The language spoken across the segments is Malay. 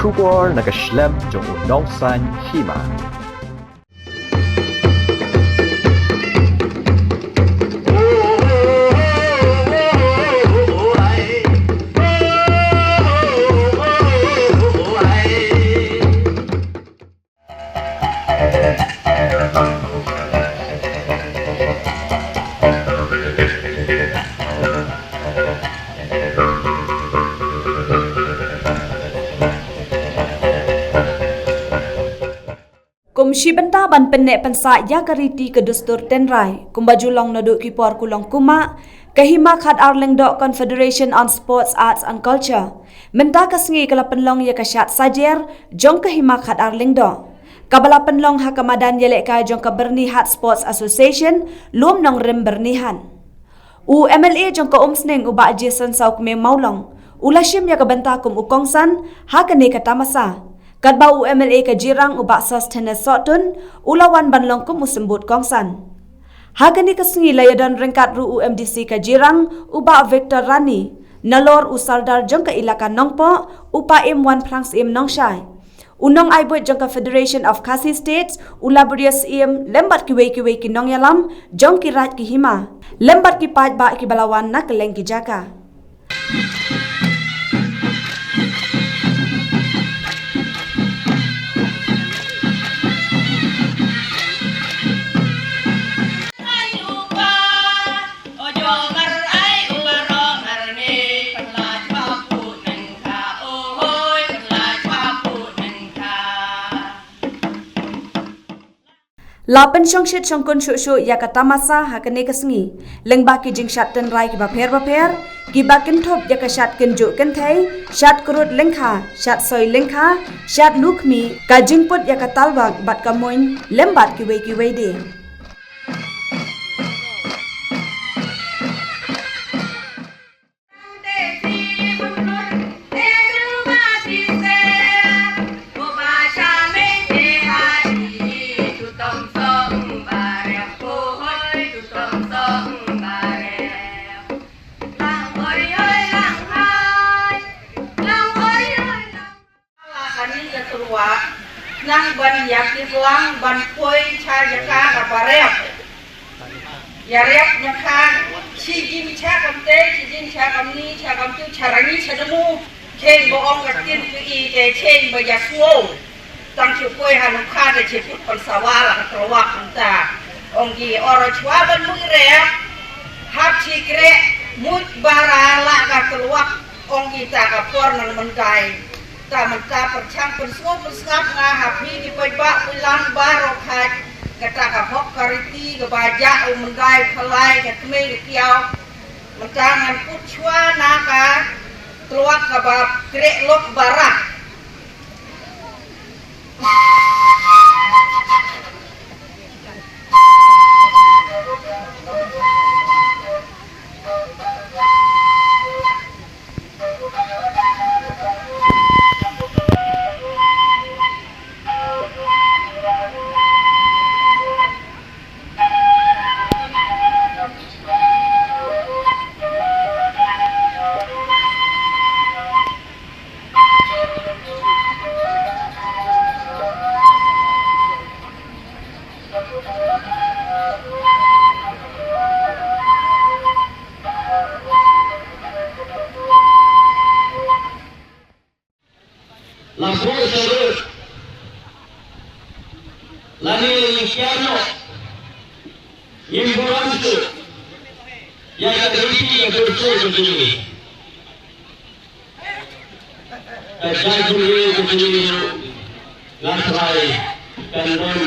Shubor nagaslem jong unongsan Hima. Komisi benta ban penek pensa ya kariti ke dustur Tynrai kumbaju long noduk kipor kulong kuma ke Hima khat Lyngdoh Confederation on Sports Arts and Culture menta kasngi kala Pynlong ya ke Shad Sajer Jong ke Hima khat Lyngdoh kabala Pynlong hakamadan yelek ka Jong ke Berni Hat Sports Association lum nong rem bernihan u MLA Jong ke umsning uba Jason sauk me maulong ulashim ya ke benta kum ukongsan hakane ka tamasa Kadba UMLA ke jirang ubak sos tenes sotun ulawan banlong kum usembut kongsan. Hagani kesengi layadan Ryngkat ru UMDC ke jirang ubak Victor Rani nalor usardar jong ke ilakan nongpo upa im wan prangs im nongshai. Unong aibut jong ke Federation of Khasi States ulaburias im lembat kiwei ki nong yalam jong ki rat ki Hima. Lembat ki pat ba ki balawan nak leng ki jaka. Lapan songshit songkun shushu ya kata masa hakane kesengi lengba ki Jingshad Tynrai ki baper ki bakin top ya ka Shad kenjuk kentai Shad kurut lengkha Shad soy lengkha Shad lukmi ka jingput ya ka talwak bat ka moin lembat ki wei de nang ban yak di lang ban poi cha jaka ka parep ya rep nyaka chi jin cha kam te chi jin cha kam ni cha kam tu charani chadamu chen bo ong ka tin ku i te chen ba ya suo tang chu poi han kha de chi put pan sawala ka trowa kanta ong gi oro chwa ban mu rep hap chi kre mut bara la ka trowa ong gi ta ka por nang mentai ta menta perchang persngap nga hapi di pajba pulang baro khat kata ka hok kariti ke baja mendai khalai ke kme kiau menta ngan put chwa na ka truak ka ba krek lok barak Langsung terus lani Lyngdoh imbulansu yang terisi yang bersih begini kejadian begini Tynrai Pynlong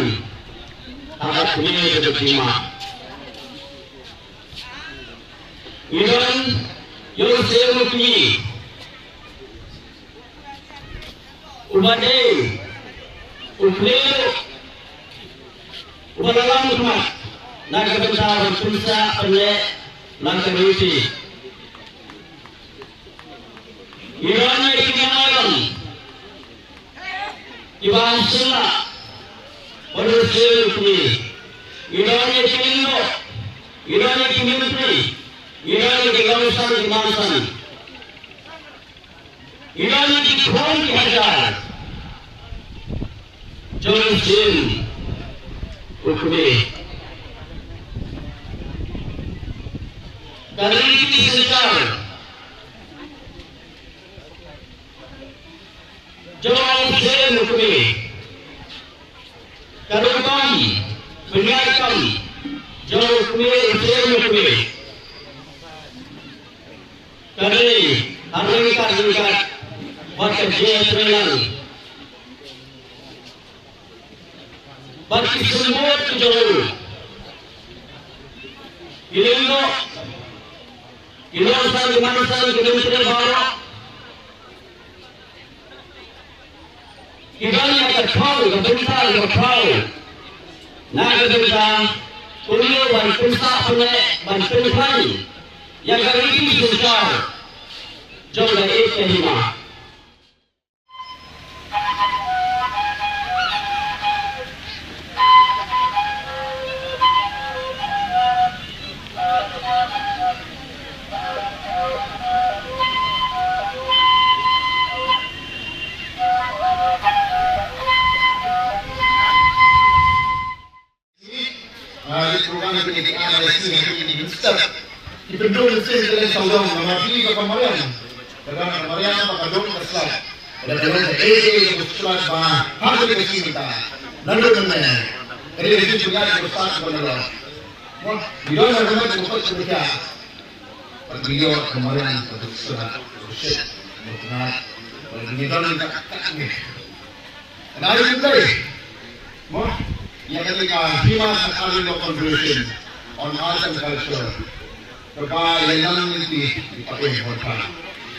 tahap ini berjima Iran yang semuanya ubade upleo ubalalang kuma naga bentar punsa pele langkarusi iranya ikinalam ibang sila Waduh putri, iranya Lyngdoh, iranya Menteri, iranya Kawasan Kebangsaan, iranya di Hajar. Jong Ukme Kariti Sekar Jong Ukme Karubam Penyakam Jong Ukme Kari Ryngkat Sajer Pynlong bagi semua Jong Lyngdoh Ilosan Mansan Kementerian Barat Kibali akan tahu kebentar tahu nak kebentar kuliah ban pensak penek ban Tynrai yang kali ini susah Jong dari Hima. Program pendidikan Malaysia ini Ustaz dipendung mesin dalam saudara mengambil ke kemarin dalam kemarin maka dong keselat pada dalam yang keselat bah harus kita lalu mana dari itu juga Ustaz benar wah di dalam rumah tempat kerja beliau kemarin untuk keselat Syed benar bagi dalam kita nah itu baik wah yang ketiga, Hima Lyngdoh Conversation on Arts and Culture. Terbaik yang nanti dipakai orang.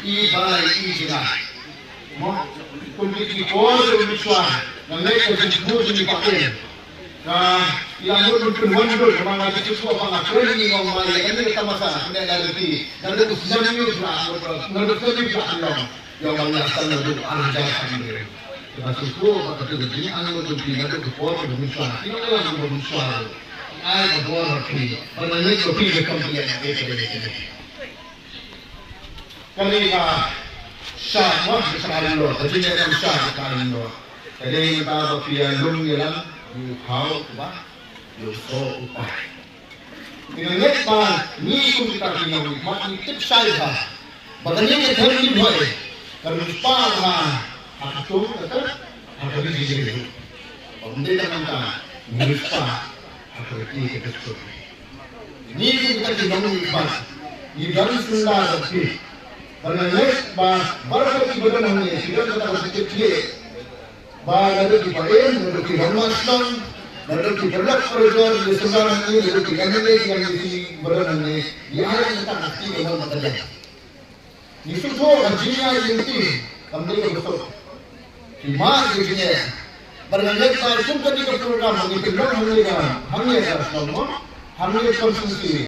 Ibarat izinah. Mo, kumpulan orang Islam yang mereka jujur dipakai. Nah, yang mungkin wonder mana jujur apa nak training orang mana yang ini kita masa ini ada di. Ada sesuatu yang yang mana asal dari arjah sendiri. Masukku pada begini anu begini ada kepuasan besar. Ini orang yang besar. Ai kepuasan ini. Banyak kopi berkampian ini. Kali Shad wah sekali loh. Jadi yang Shad sekali loh. Jadi kita berpikir lung yang kau bah, so upah. Ini lepas ni pun kita kena mat ni tip saya. Bagainya kita ni boleh. Kalau upah aku kata aku di sini. Benda dengan kita lupa aku ini kita. Ini kita tidak lupa. Ini dari sunnah tapi karena lepas baru kita berani kita kata berfikir baru kita baru kita bermasam baru kita berlak kerja di sekarang ini baru kita yang di berani dia kita mesti dengan kerja. Ini semua kajian ini kami betul. Hima begini, berlanjut pada program ini Pynlong hamil semua hamil konsumsi